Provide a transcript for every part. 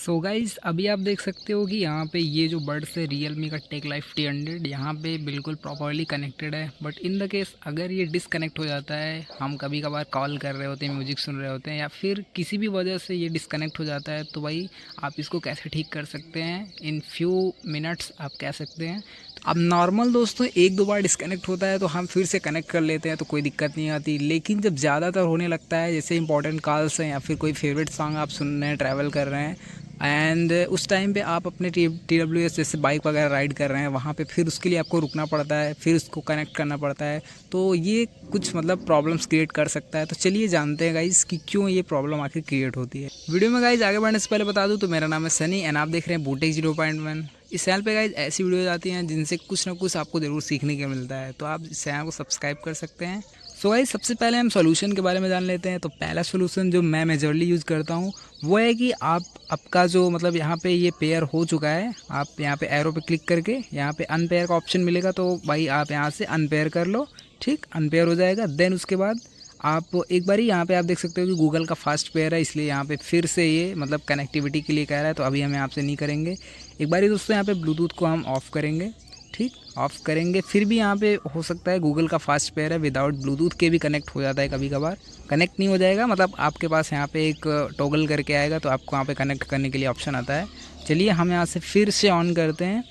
So guys अभी आप देख सकते हो कि यहाँ पे ये जो बड्स है Realme का टेक लाइफ T100 यहाँ पे बिल्कुल प्रॉपरली कनेक्टेड है। बट इन द केस अगर ये डिसकनेक्ट हो जाता है, हम कभी कभार कॉल कर रहे होते हैं, म्यूजिक सुन रहे होते हैं, या फिर किसी भी वजह से ये डिसकनेक्ट हो जाता है, तो भाई आप इसको कैसे ठीक कर सकते हैं इन फ्यू मिनट्स आप कह सकते हैं। अब नॉर्मल दोस्तों एक दो बार डिस्कनेक्ट होता है तो हम फिर से कनेक्ट कर लेते हैं तो कोई दिक्कत नहीं आती, लेकिन जब ज़्यादातर होने लगता है, जैसे इंपॉर्टेंट कॉल्स हैं या फिर कोई फेवरेट सॉन्ग आप सुन रहे हैं, ट्रैवल कर रहे हैं, एंड उस टाइम पे आप अपने TWS जैसे बाइक वगैरह राइड कर रहे हैं, वहाँ पे फिर उसके लिए आपको रुकना पड़ता है, फिर उसको कनेक्ट करना पड़ता है, तो ये कुछ मतलब प्रॉब्लम्स क्रिएट कर सकता है। तो चलिए जानते हैं गाइस कि क्यों ये प्रॉब्लम आखिर क्रिएट होती है। वीडियो में गाइस आगे बढ़ने से पहले बता दूं तो मेरा नाम है सनी एंड आप देख रहे हैं बूटेक 0.1। इस चैनल पे गाइस ऐसी वीडियोज आती हैं जिनसे कुछ ना कुछ आपको ज़रूर सीखने को मिलता है, तो आप इस चैनल को सब्सक्राइब कर सकते हैं। सो गाइस सबसे पहले हम सॉल्यूशन के बारे में जान लेते हैं। तो पहला सॉल्यूशन जो मैं मेजरली यूज़ करता हूँ वो है कि आप आपका जो मतलब यहाँ पे ये पेयर हो चुका है, आप यहाँ पे एरो पे क्लिक करके यहाँ पे अनपेयर का ऑप्शन मिलेगा, तो भाई आप यहाँ से अनपेयर कर लो। ठीक, अनपेयर हो जाएगा। देन उसके बाद आप एक बार ही यहाँ पे आप देख सकते हो कि गूगल का फास्ट पेयर है, इसलिए यहाँ पे फिर से ये मतलब कनेक्टिविटी के लिए कह रहा है, तो अभी हम यहाँ से नहीं करेंगे। एक बार ही दोस्तों यहाँ पे ब्लूटूथ को हम ऑफ़ करेंगे। ठीक, ऑफ़ करेंगे। फिर भी यहाँ पे हो सकता है गूगल का फास्ट पेयर है, विदाउट ब्लूटूथ के भी कनेक्ट हो जाता है कभी कभार। कनेक्ट नहीं हो जाएगा मतलब आपके पास यहाँ पे एक टॉगल करके आएगा, तो आपको यहाँ पे कनेक्ट करने के लिए ऑप्शन आता है। चलिए हम यहाँ से फिर से ऑन करते हैं।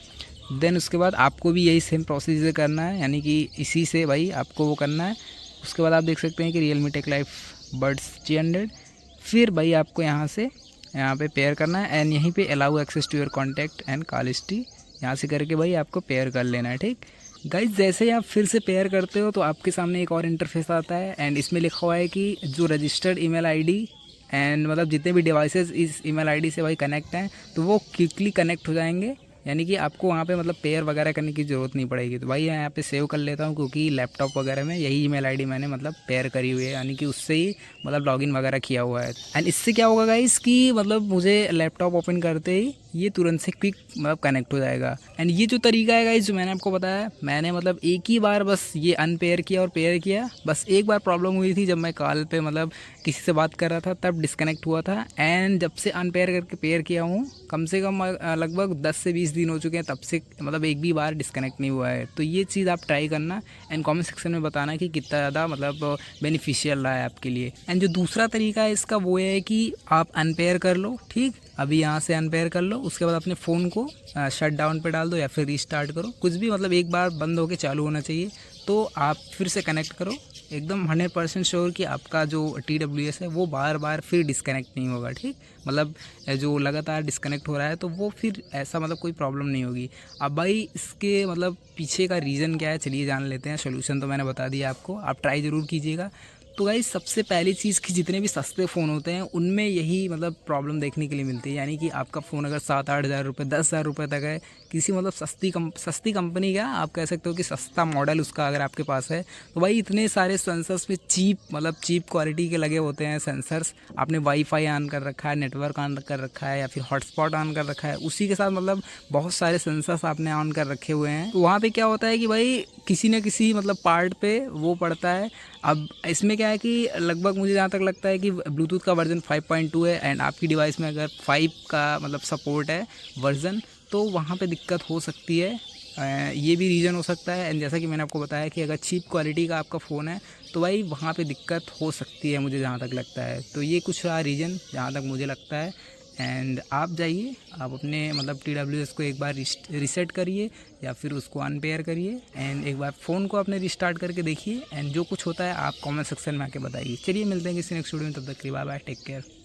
देन उसके बाद आपको भी यही सेम प्रोसीजर करना है, यानी कि इसी से भाई आपको वो करना है। उसके बाद आप देख सकते हैं कि Realme take life buds G100, फिर भाई आपको यहाँ पे पेयर करना है एंड यहीं पे allow access to your contact and call history, यहाँ से करके भाई आपको पेयर कर लेना है। ठीक गाइज, जैसे ही आप फिर से पेयर करते हो तो आपके सामने एक और इंटरफेस आता है एंड इसमें लिखा हुआ है कि जो रजिस्टर्ड ईमेल आईडी एंड मतलब जितने भी डिवाइसेस इस ईमेल आईडी से भाई कनेक्ट हैं तो वो क्विकली कनेक्ट हो जाएंगे, यानी कि आपको वहाँ पे मतलब पेयर वगैरह करने की ज़रूरत नहीं पड़ेगी। तो भाई मैं यहाँ पे सेव कर लेता हूँ, क्योंकि लैपटॉप वगैरह में यही ईमेल आईडी मैंने मतलब पेयर करी हुई है, यानी कि उससे ही मतलब लॉगिन वगैरह किया हुआ है। एंड इससे क्या होगा गाइस कि मतलब मुझे लैपटॉप ओपन करते ही ये तुरंत से क्विक मतलब कनेक्ट हो जाएगा। एंड ये जो तरीका है गाइस जो मैंने आपको बताया, मैंने मतलब एक ही बार बस ये अनपेयर किया और पेयर किया। बस एक बार प्रॉब्लम हुई थी जब मैं कॉल पे मतलब किसी से बात कर रहा था, तब डिस्कनेक्ट हुआ था। एंड जब से अनपेयर करके पेयर किया हूँ कम से कम लगभग 10 से 20 दिन हो चुके हैं, तब से मतलब एक भी बार डिस्कनेक्ट नहीं हुआ है। तो ये चीज़ आप ट्राई करना एंड कमेंट सेक्शन में बताना कि कितना ज़्यादा मतलब बेनिफिशियल रहा है आपके लिए। एंड जो दूसरा तरीका है इसका वो है कि आप अनपेयर कर लो। ठीक, अभी यहाँ से अनपेयर कर लो, उसके बाद अपने फ़ोन को शट डाउन पे डाल दो या फिर रीस्टार्ट करो, कुछ भी मतलब एक बार बंद होके चालू होना चाहिए, तो आप फिर से कनेक्ट करो। एकदम 100% श्योर कि आपका जो TWS है वो बार बार फिर डिस्कनेक्ट नहीं होगा। ठीक, मतलब जो लगातार डिस्कनेक्ट हो रहा है तो वो फिर ऐसा मतलब कोई प्रॉब्लम नहीं होगी। अब भाई इसके मतलब पीछे का रीज़न क्या है, चलिए जान लेते हैं। सोल्यूशन तो मैंने बता दिया आपको, आप ट्राई ज़रूर कीजिएगा। तो गाइस सबसे पहली चीज़ कि जितने भी सस्ते फ़ोन होते हैं उनमें यही मतलब प्रॉब्लम देखने के लिए मिलती है, यानी कि आपका फ़ोन अगर 7-8 हज़ार रुपये 10,000 रुपये तक है, किसी मतलब सस्ती कंपनी का आप कह सकते हो कि सस्ता मॉडल उसका अगर आपके पास है, तो भाई इतने सारे सेंसर्स में चीप क्वालिटी के लगे होते हैं सेंसर्स। आपने वाईफाई ऑन कर रखा है, नेटवर्क ऑन कर रखा है या फिर हॉटस्पॉट ऑन कर रखा है, उसी के साथ मतलब बहुत सारे सेंसर्स आपने ऑन कर रखे हुए हैं, तो वहाँ पे क्या होता है कि भाई किसी न किसी मतलब पार्ट पे वो पड़ता है। अब इसमें क्या है कि लगभग मुझे जहाँ तक लगता है कि ब्लूटूथ का वर्जन 5.2 है एंड आपकी डिवाइस में अगर 5 का मतलब सपोर्ट है वर्जन, तो वहाँ पे दिक्कत हो सकती है। ये भी रीज़न हो सकता है। एंड जैसा कि मैंने आपको बताया कि अगर चीप क्वालिटी का आपका फ़ोन है तो भाई वहाँ पे दिक्कत हो सकती है, मुझे जहाँ तक लगता है। तो ये कुछ रहा रीज़न जहाँ तक मुझे लगता है। एंड आप जाइए, आप अपने मतलब TWS को एक बार रीसेट करिए या फिर उसको अनपेयर करिए एंड एक बार फ़ोन को अपने रिस्टार्ट करके देखिए एंड जो कुछ होता है आप कमेंट सेक्शन में आके बताइए। चलिए मिलते हैं किसी नेक्स्ट वीडियो में, तब तक के लिए बाय बाय, टेक केयर।